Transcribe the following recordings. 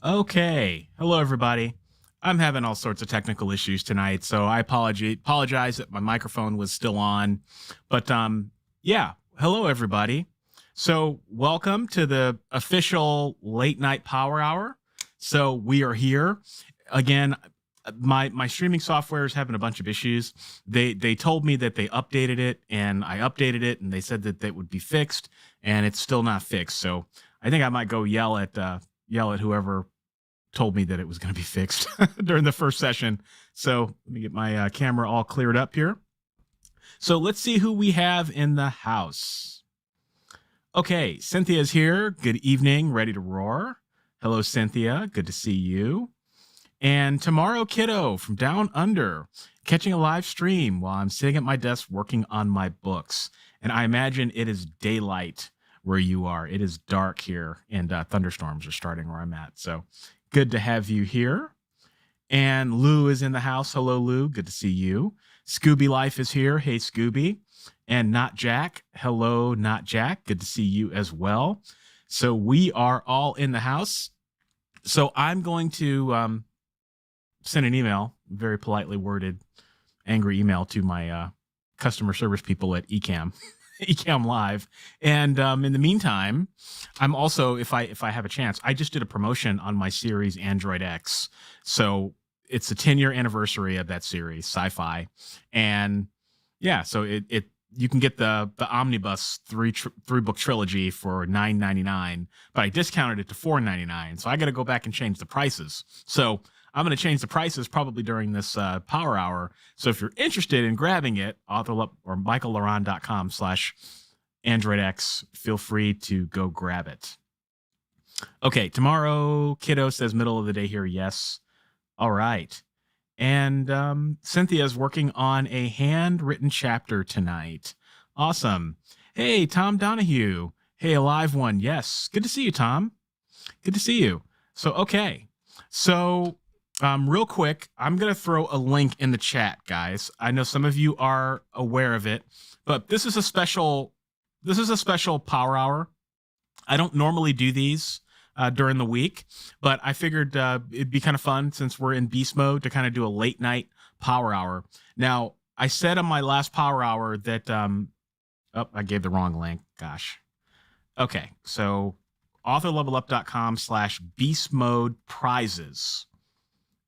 Okay. Hello, everybody. I'm having all sorts of technical issues tonight, so I apologize that my microphone was still on. But yeah. Hello, everybody. So welcome to the official late night power hour. So we are here again. My streaming software is having a bunch of issues. They told me that they updated it, and I updated it, and they said that that would be fixed, and it's still not fixed. So I think I might go yell at whoever told me that it was going to be fixed during the first session. So let me get my camera all cleared up here. So let's see who we have in the house. Okay, Cynthia's here. Good evening, ready to roar. Hello, Cynthia. Good to see you. And Tomorrow Kiddo from Down Under, catching a live stream while I'm sitting at my desk working on my books. And I imagine it is daylight where you are. It is dark here, and thunderstorms are starting where I'm at. So good to have you here. And Lou is in the house. Hello, Lou. Good to see you. Scooby Life is here. Hey, Scooby. And Not Jack. Hello, Not Jack. Good to see you as well. So we are all in the house. So I'm going to send an email, very politely worded, angry email to my customer service people at Ecamm. Ecamm Live. And in the meantime, I'm also, if I have a chance, I just did a promotion on my series Android X. So it's the 10-year anniversary of that series, sci-fi. And yeah, so it you can get the omnibus three book trilogy for $9.99, but I discounted it to $4.99. So I got to go back and change the prices. So I'm going to change the prices probably during this power hour. So if you're interested in grabbing it, author or michaellaron.com/AndroidX, feel free to go grab it. Okay, Tomorrow Kiddo says middle of the day here. Yes. All right. And Cynthia's working on a handwritten chapter tonight. Awesome. Hey, Tom Donahue. Hey, a live one. Yes. Good to see you, Tom. Good to see you. So, okay. So, real quick, I'm going to throw a link in the chat, guys. I know some of you are aware of it, but this is a special power hour. I don't normally do these during the week, but I figured it'd be kind of fun since we're in beast mode to kind of do a late night power hour. Now, I said on my last power hour that I gave the wrong link. Gosh. Okay, so authorlevelup.com/beast mode prizes.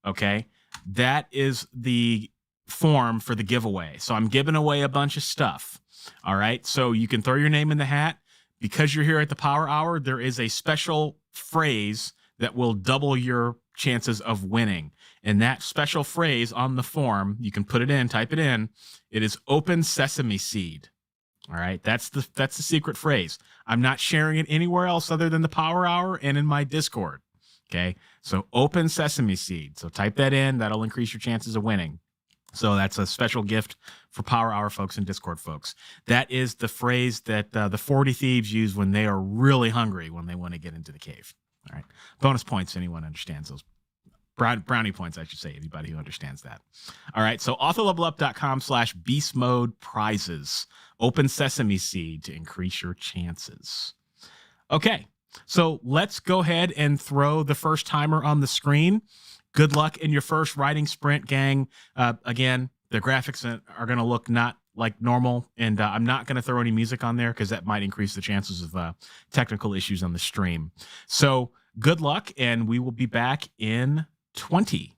Okay, that is the form for the giveaway. So I'm giving away a bunch of stuff. All right, so you can throw your name in the hat. Because you're here at the power hour, there is a special phrase that will double your chances of winning. And that special phrase on the form, you can put it in, type it in. It is open sesame seed. All right, that's the secret phrase. I'm not sharing it anywhere else other than the power hour and in my Discord. Okay, so open sesame seed. So type that in. That'll increase your chances of winning. So that's a special gift for Power Hour folks and Discord folks. That is the phrase that the 40 thieves use when they are really hungry, when they want to get into the cave. All right. Bonus points, anyone understands those. Brownie points, I should say, anybody who understands that. All right. So authorlevelup.com/beast mode prizes. Open sesame seed to increase your chances. Okay. So let's go ahead and throw the first timer on the screen. Good luck in your first writing sprint, gang. Again, the graphics are going to look not like normal, and I'm not going to throw any music on there because that might increase the chances of technical issues on the stream. So good luck, and we will be back in 20.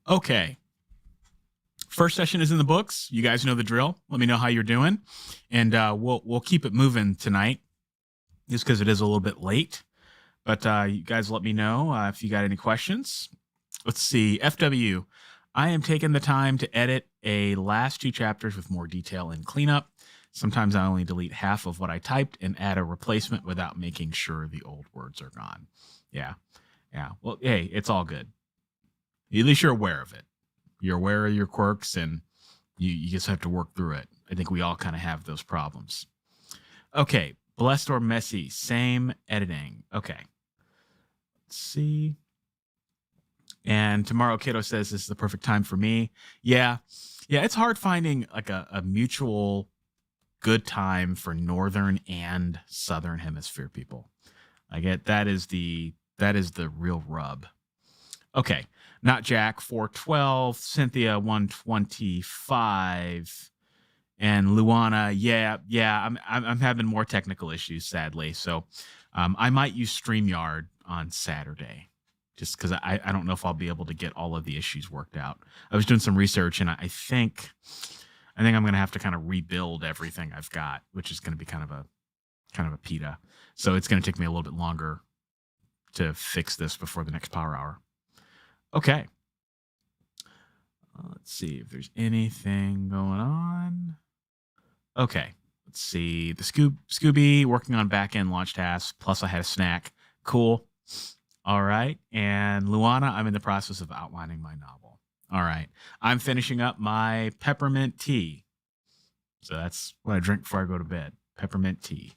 Okay. First session is in the books. You guys know the drill. Let me know how you're doing, and we'll keep it moving tonight, just because it is a little bit late. But you guys, let me know if you got any questions. Let's see. FW. I am taking the time to edit a last 2 chapters with more detail and cleanup. Sometimes I only delete half of what I typed and add a replacement without making sure the old words are gone. Yeah. Yeah. Well, hey, it's all good. At least you're aware of it. You're aware of your quirks, and you just have to work through it. I think we all kind of have those problems. Okay. Blessed or messy, same editing. Okay. Let's see. And Tomorrow Kiddo says this is the perfect time for me. Yeah. Yeah, it's hard finding like a mutual good time for northern and southern hemisphere people. I get that is the real rub. Okay. Not Jack 412, Cynthia 125, and Luana. Yeah, I'm having more technical issues, sadly. So I might use StreamYard on Saturday, just because I don't know if I'll be able to get all of the issues worked out. I was doing some research, and I think I'm going to have to kind of rebuild everything I've got, which is going to be kind of a PETA. So it's going to take me a little bit longer to fix this before the next power hour. Okay. Let's see if there's anything going on. Okay. Let's see. The Scooby working on back-end launch tasks. Plus, I had a snack. Cool. All right. And Luana, I'm in the process of outlining my novel. All right. I'm finishing up my peppermint tea. So that's what I drink before I go to bed. Peppermint tea.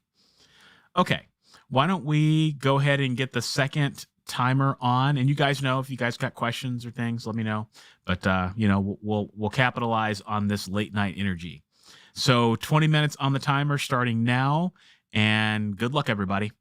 Okay. Why don't we go ahead and get the second timer on? And you guys know, if you guys got questions or things, let me know. But we'll capitalize on this late night energy. So 20 minutes on the timer starting now, and good luck, everybody.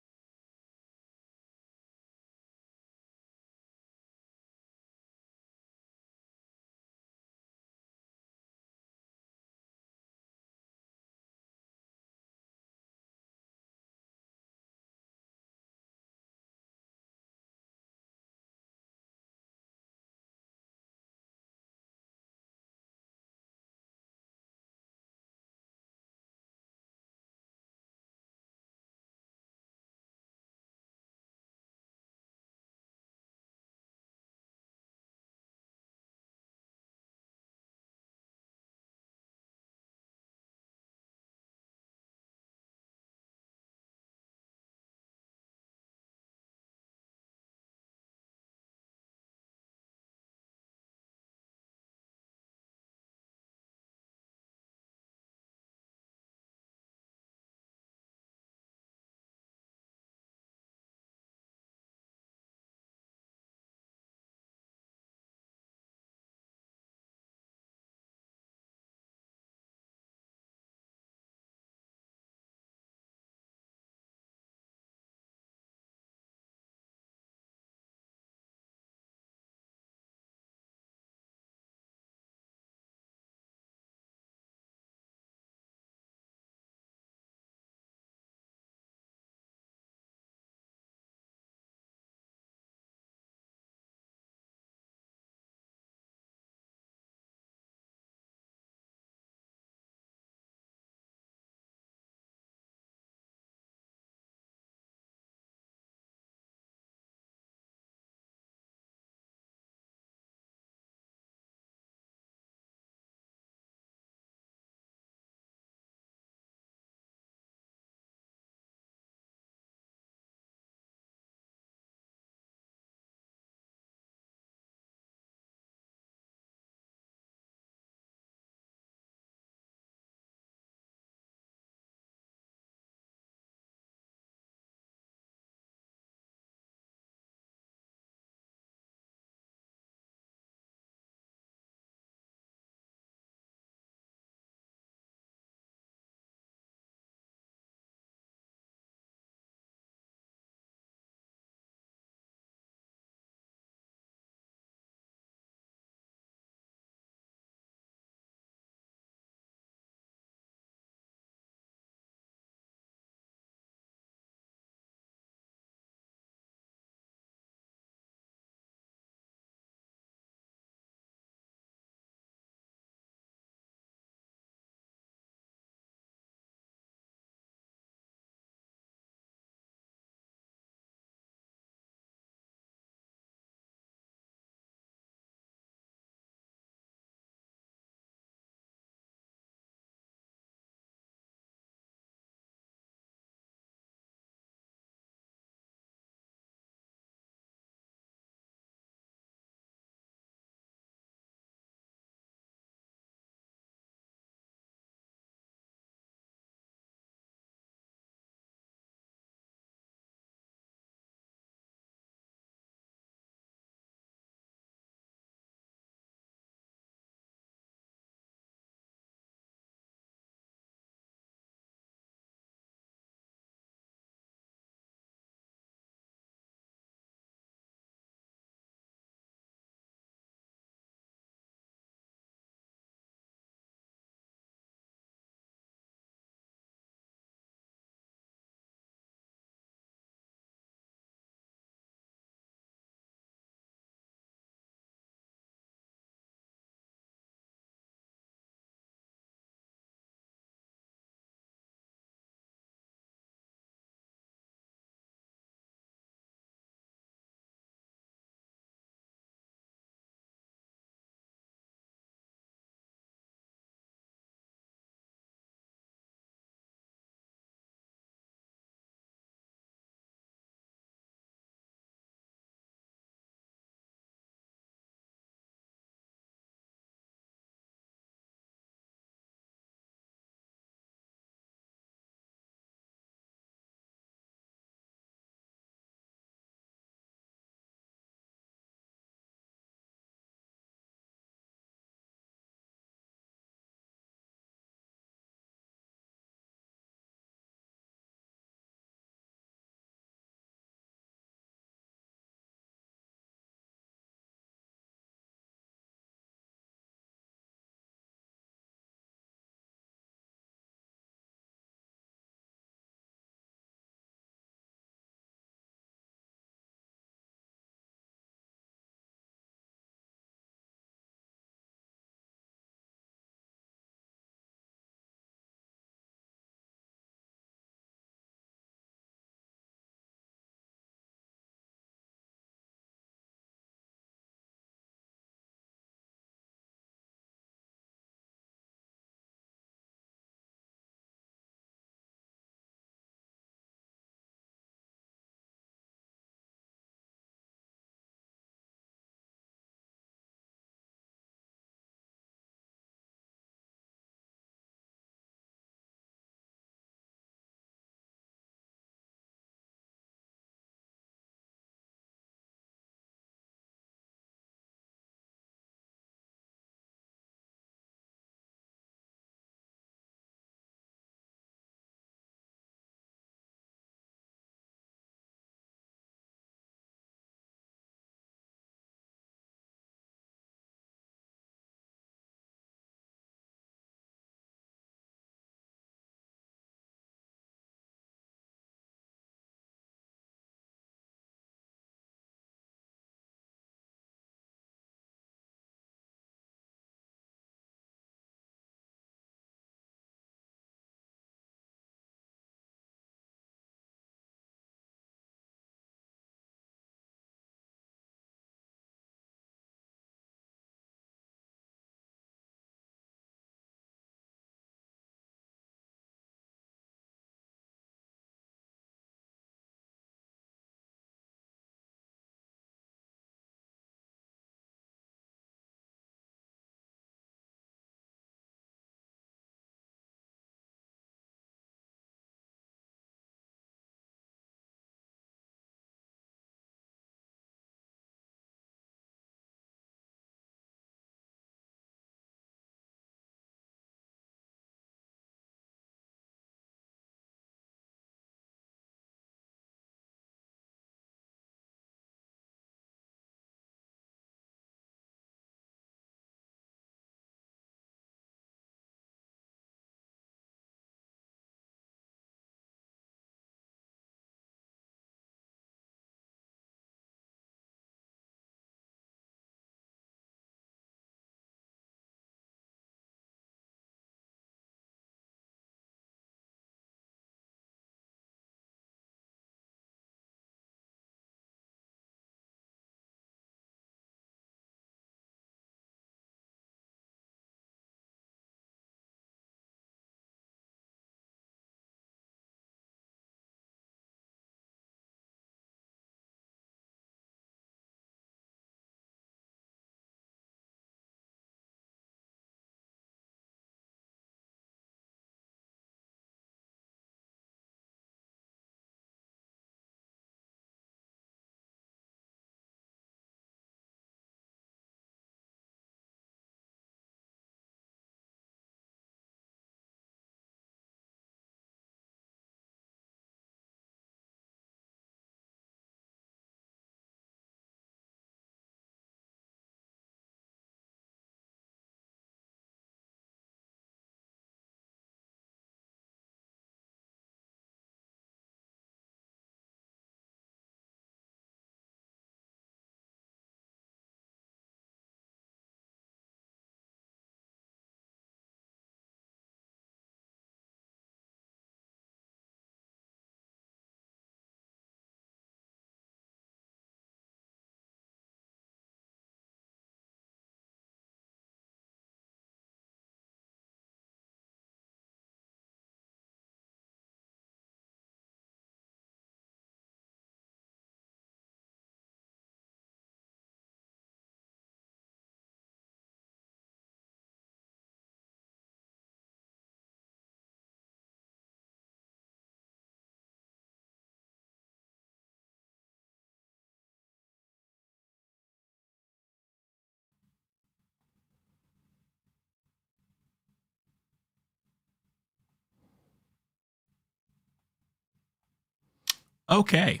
Okay.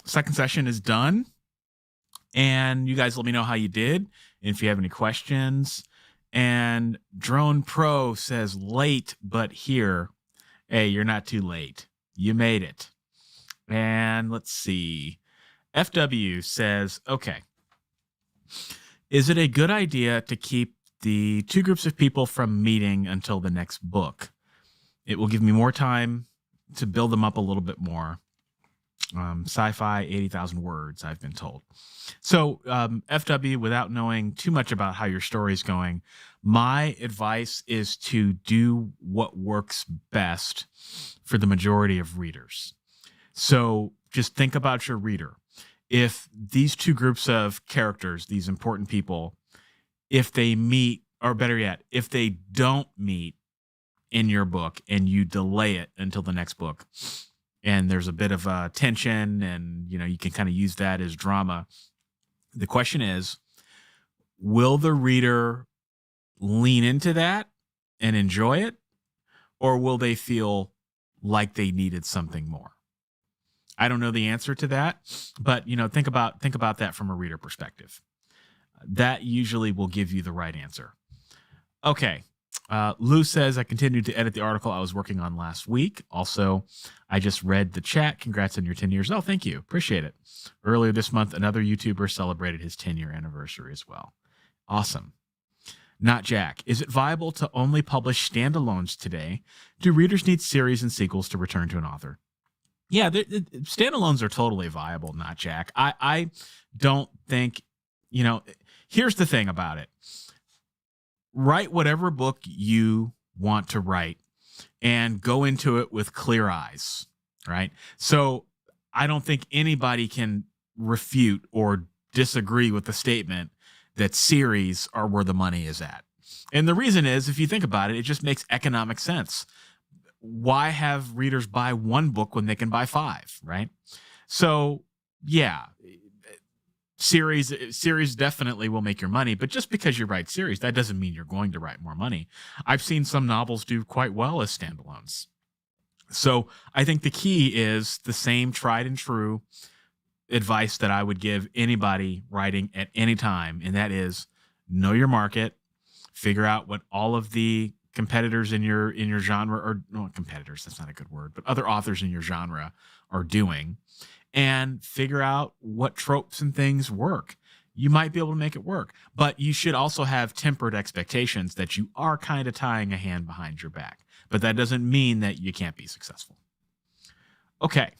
Second session is done. And you guys let me know how you did. And if you have any questions. And Drone Pro says late, but here. Hey, you're not too late. You made it. And let's see. FW says, okay. Is it a good idea to keep the two groups of people from meeting until the next book? It will give me more time to build them up a little bit more. Sci-fi, 80,000 words, I've been told. So FW, without knowing too much about how your story is going, my advice is to do what works best for the majority of readers. So just think about your reader. If these two groups of characters, these important people, if they meet, or better yet, if they don't meet in your book and you delay it until the next book, and there's a bit of tension and, you can kind of use that as drama. The question is, will the reader lean into that and enjoy it? Or will they feel like they needed something more? I don't know the answer to that, but, think about that from a reader perspective. That usually will give you the right answer. Okay. Lou says, I continued to edit the article I was working on last week. Also, I just read the chat. Congrats on your 10 years. Oh, thank you. Appreciate it. Earlier this month, another YouTuber celebrated his 10-year anniversary as well. Awesome. Not Jack. Is it viable to only publish standalones today? Do readers need series and sequels to return to an author? Yeah, standalones are totally viable, Not Jack. I don't think, here's the thing about it. Write whatever book you want to write and go into it with clear eyes, right? So I don't think anybody can refute or disagree with the statement that series are where the money is at. And the reason is, if you think about it, it just makes economic sense. Why have readers buy one book when they can buy 5, right? So yeah, series definitely will make your money, but just because you write series, that doesn't mean you're going to write more money. I've seen some novels do quite well as standalones. So I think the key is the same tried and true advice that I would give anybody writing at any time, and that is know your market, figure out what all of the competitors in your genre, or no, competitors, that's not a good word, but other authors in your genre are doing, and figure out what tropes and things work. You might be able to make it work, but you should also have tempered expectations that you are kind of tying a hand behind your back. But that doesn't mean that you can't be successful. Okay.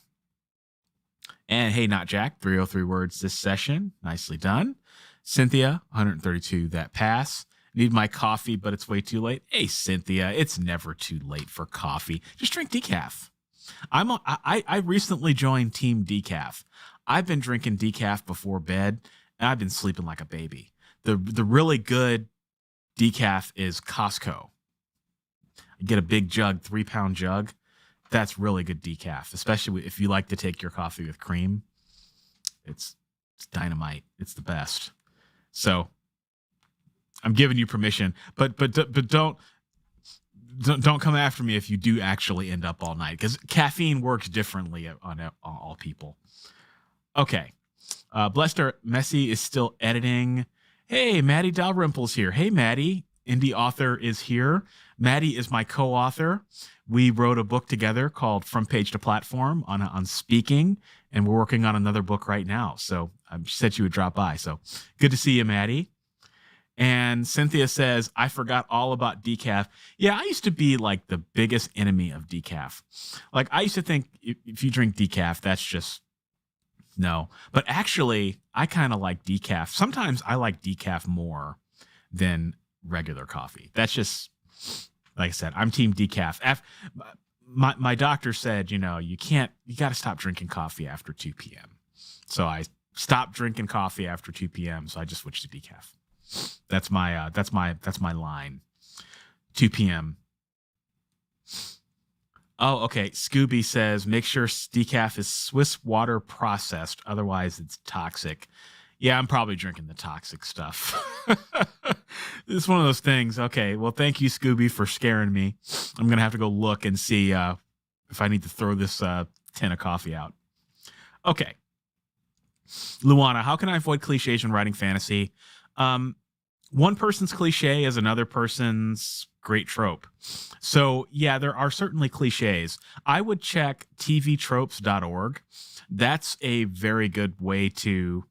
And hey, Not Jack, 303 words this session. Nicely done. Cynthia, 132, that pass. Need my coffee, but it's way too late. Hey, Cynthia, it's never too late for coffee. Just drink decaf. I recently joined Team Decaf. I've been drinking decaf before bed, and I've been sleeping like a baby. The really good decaf is Costco. You get a big jug, 3-pound jug. That's really good decaf, especially if you like to take your coffee with cream. It's dynamite. It's the best. So I'm giving you permission, but don't come after me if you do actually end up all night, because caffeine works differently on all people. Okay. Blester Messi is still editing. Hey, Maddie Dalrymple's here. Hey, Maddie. Indie author is here. Maddie is my co-author. We wrote a book together called From Page to Platform on speaking, and we're working on another book right now. So I said you would drop by. So good to see you, Maddie. And Cynthia says, I forgot all about decaf. Yeah, I used to be like the biggest enemy of decaf. Like, I used to think if you drink decaf, that's just no. But actually, I kind of like decaf. Sometimes I like decaf more than regular coffee. That's just, like I said, I'm team decaf. My doctor said, you got to stop drinking coffee after 2 p.m. So I stopped drinking coffee after 2 p.m. So I just switched to decaf. That's my line. 2 p.m. Oh, okay. Scooby says, make sure decaf is Swiss water processed. Otherwise, it's toxic. Yeah, I'm probably drinking the toxic stuff. It's one of those things. Okay, well, thank you, Scooby, for scaring me. I'm going to have to go look and see if I need to throw this tin of coffee out. Okay. Luana, how can I avoid cliches when writing fantasy? One person's cliche is another person's great trope. So, yeah, there are certainly cliches. I would check tvtropes.org. That's a very good way to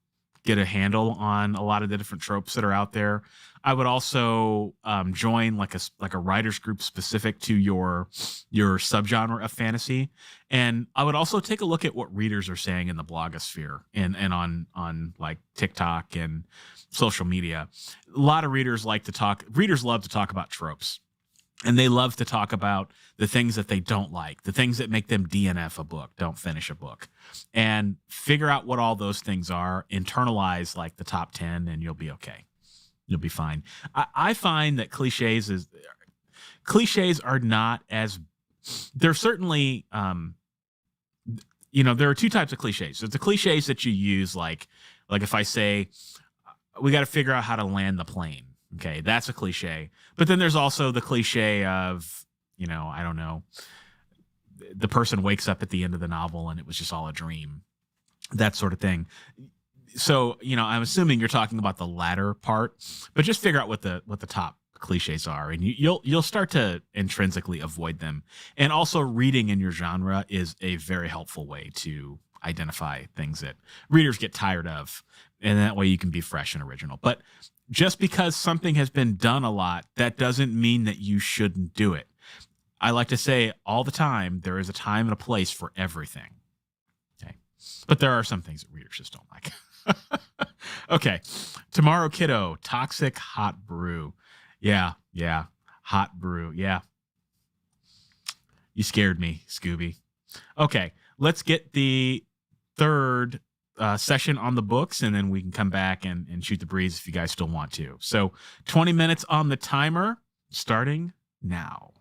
get a handle on a lot of the different tropes that are out there. I would also join like a writers group specific to your subgenre of fantasy, and I would also take a look at what readers are saying in the blogosphere and on like TikTok and social media. A lot of readers readers love to talk about tropes, and they love to talk about the things that they don't like, the things that make them DNF a book, don't finish a book, and figure out what all those things are, internalize like the top 10, and you'll be okay. You'll be fine. I find that cliches are not as, they're certainly, there are two types of cliches. There's the cliches that you use, like if I say, we got to figure out how to land the plane. Okay, that's a cliche. But then there's also the cliche of, I don't know, the person wakes up at the end of the novel and it was just all a dream, that sort of thing. So, I'm assuming you're talking about the latter part, but just figure out what the top cliches are, and you'll start to intrinsically avoid them. And also, reading in your genre is a very helpful way to identify things that readers get tired of, and that way you can be fresh and original. But just because something has been done a lot, that doesn't mean that you shouldn't do it. I like to say all the time, there is a time and a place for everything. Okay. But there are some things that readers just don't like. Okay. Tomorrow Kiddo, toxic hot brew. Yeah. Hot brew. Yeah. You scared me, Scooby. Okay. Let's get the third session on the books, and then we can come back and shoot the breeze if you guys still want to. So 20 minutes on the timer, starting now.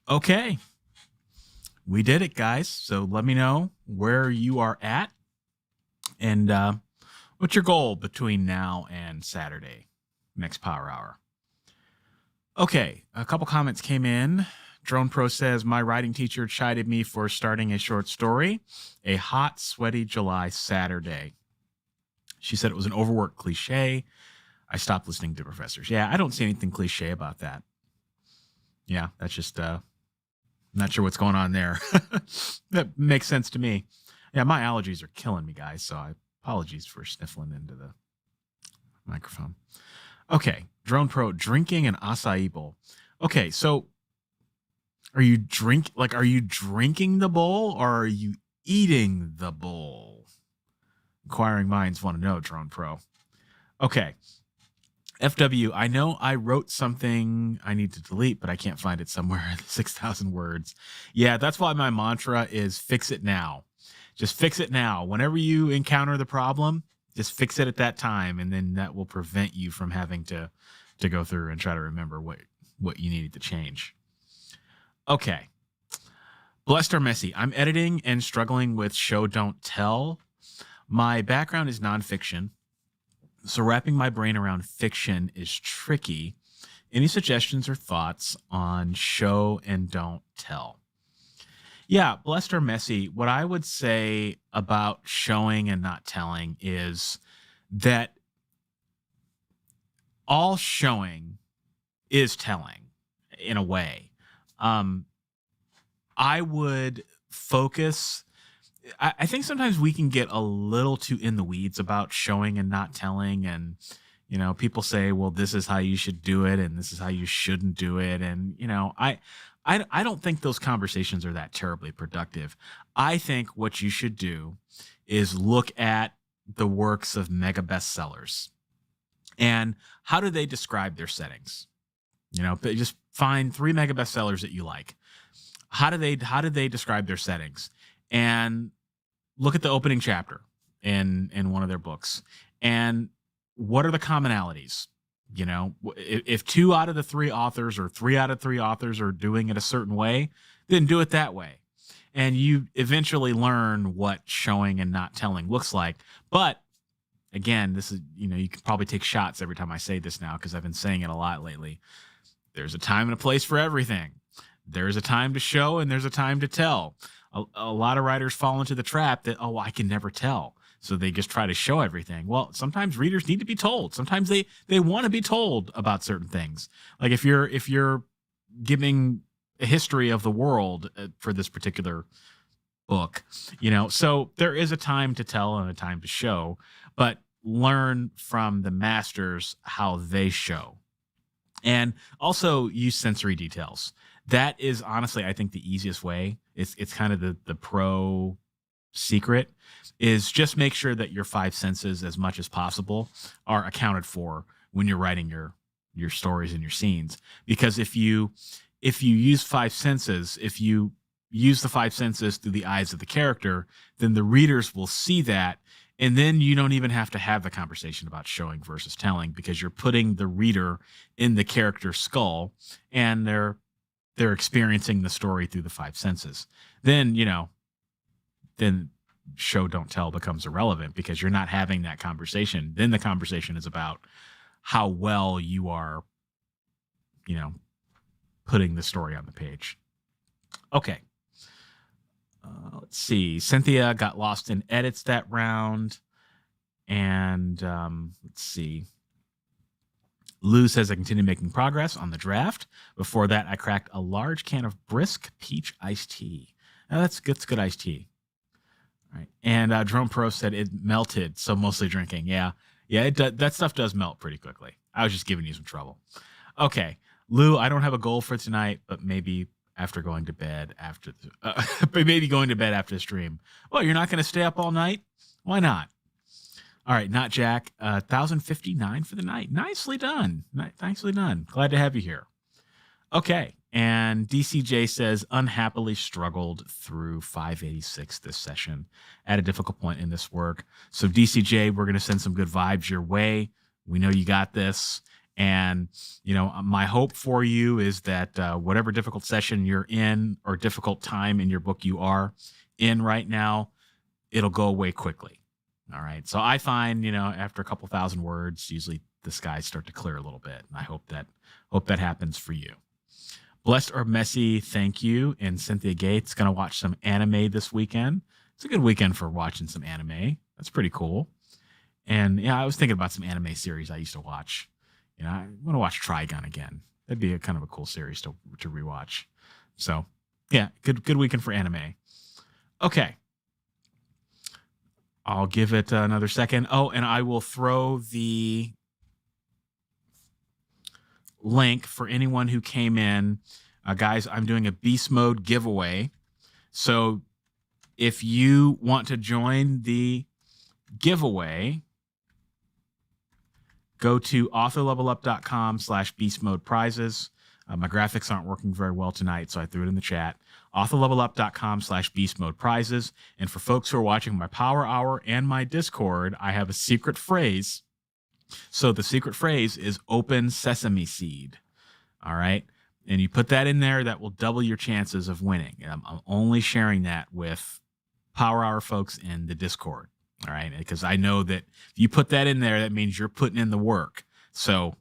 Okay, we did it, guys. So let me know where you are at and what's your goal between now and Saturday, next Power Hour. Okay, a couple comments came in. Drone Pro says, my writing teacher chided me for starting a short story, a hot, sweaty July Saturday. She said it was an overworked cliche. I stopped listening to professors. Yeah, I don't see anything cliche about that. Yeah, that's just, not sure what's going on there. That makes sense to me. Yeah, my allergies are killing me, guys, so apologies for sniffling into the microphone. Okay, Drone Pro, drinking an acai bowl. Okay, so are you drinking the bowl or are you eating the bowl? Inquiring minds want to know, Drone Pro. Okay. FW, I know I wrote something I need to delete, but I can't find it somewhere in 6,000 words. Yeah, that's why my mantra is fix it now. Just fix it now. Whenever you encounter the problem, just fix it at that time, and then that will prevent you from having to go through and try to remember what you needed to change. Okay. Blessed or messy. I'm editing and struggling with show don't tell. My background is nonfiction, so wrapping my brain around fiction is tricky. Any suggestions or thoughts on show and don't tell? Yeah, blessed or messy. What I would say about showing and not telling is that all showing is telling in a way. I would focus. I think sometimes we can get a little too in the weeds about showing and not telling. And, people say, well, this is how you should do it. And this is how you shouldn't do it. And, I don't think those conversations are that terribly productive. I think what you should do is look at the works of mega bestsellers and how do they describe their settings? Just find 3 mega bestsellers that you like. How do they describe their settings? And look at the opening chapter in one of their books. And what are the commonalities? If 2 out of the 3 authors or 3 out of 3 authors are doing it a certain way, then do it that way. And you eventually learn what showing and not telling looks like. But again, this is, you can probably take shots every time I say this now because I've been saying it a lot lately. There's a time and a place for everything. There's a time to show and there's a time to tell. A lot of writers fall into the trap that, I can never tell. So they just try to show everything. Well, sometimes readers need to be told. Sometimes they want to be told about certain things. Like if you're giving a history of the world for this particular book, so there is a time to tell and a time to show, but learn from the masters how they show. And also use sensory details. That is honestly, I think, the easiest way. It's kind of the pro secret is just make sure that your 5 senses as much as possible are accounted for when you're writing your stories and your scenes. Because if you use 5 senses, if you use the 5 senses through the eyes of the character, then the readers will see that. And then you don't even have to have the conversation about showing versus telling because you're putting the reader in the character's skull and they're experiencing the story through the 5 senses. Then, then show don't tell becomes irrelevant because you're not having that conversation. Then the conversation is about how well you are, putting the story on the page. Okay. Let's see. Cynthia got lost in edits that round. And let's see. Lou says I continue making progress on the draft. Before that, I cracked a large can of brisk peach iced tea. Now that's good iced tea. All right. And Drone Pro said it melted, so mostly drinking. Yeah, that stuff does melt pretty quickly. I was just giving you some trouble. Okay, Lou, I don't have a goal for tonight, but maybe after going to bed after the stream. Well, you're not going to stay up all night? Why not? All right, not Jack. 1,059 for the night. Nicely done. Nicely done. Glad to have you here. Okay, and DCJ says unhappily struggled through 586 this session at a difficult point in this work. So DCJ, we're going to send some good vibes your way. We know you got this. And, my hope for you is that whatever difficult session you're in or difficult time in your book you are in right now, it'll go away quickly. All right. So I find, after a couple thousand words, usually the skies start to clear a little bit. And I hope that happens for you. Blessed or Messy, thank you. And Cynthia Gates going to watch some anime this weekend. It's a good weekend for watching some anime. That's pretty cool. And yeah, I was thinking about some anime series I used to watch. I want to watch Trigun again. That'd be a kind of a cool series to rewatch. So yeah, good weekend for anime. Okay. I'll give it another second. Oh, and I will throw the link for anyone who came in. Guys, I'm doing a beast mode giveaway. So if you want to join the giveaway, go to authorlevelup.com/beastmodeprizes. My graphics aren't working very well tonight, so I threw it in the chat. authorlevelup.com/beastmodeprizes. And for folks who are watching my Power Hour and my Discord, I have a secret phrase. So the secret phrase is open sesame seed. All right. And you put that in there, that will double your chances of winning. And I'm only sharing that with Power Hour folks in the Discord. All right. Because I know that if you put that in there, that means you're putting in the work. So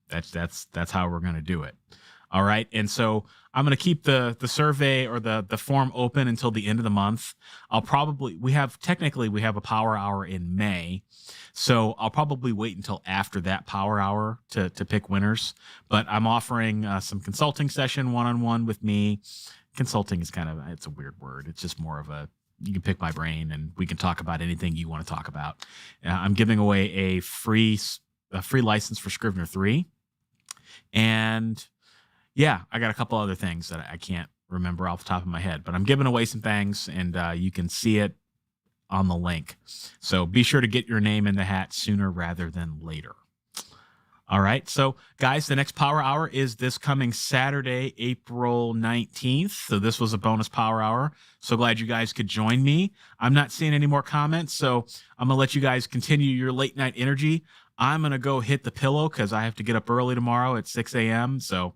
that's how we're going to do it. All right. And so I'm going to keep the survey or the form open until the end of the month. We have a Power Hour in May. So I'll probably wait until after that Power Hour to pick winners. But I'm offering some consulting session one-on-one with me. Consulting is it's a weird word. It's just more of you can pick my brain and we can talk about anything you want to talk about. I'm giving away a free license for Scrivener 3. And yeah, I got a couple other things that I can't remember off the top of my head, but I'm giving away some things, and you can see it on the link. So be sure to get your name in the hat sooner rather than later. All right. So guys, the next Power Hour is this coming Saturday, April 19th. So this was a bonus Power Hour. So glad you guys could join me. I'm not seeing any more comments, so I'm going to let you guys continue your late night energy. I'm going to go hit the pillow because I have to get up early tomorrow at 6 a.m. So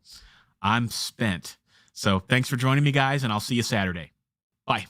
I'm spent. So thanks for joining me, guys, and I'll see you Saturday. Bye.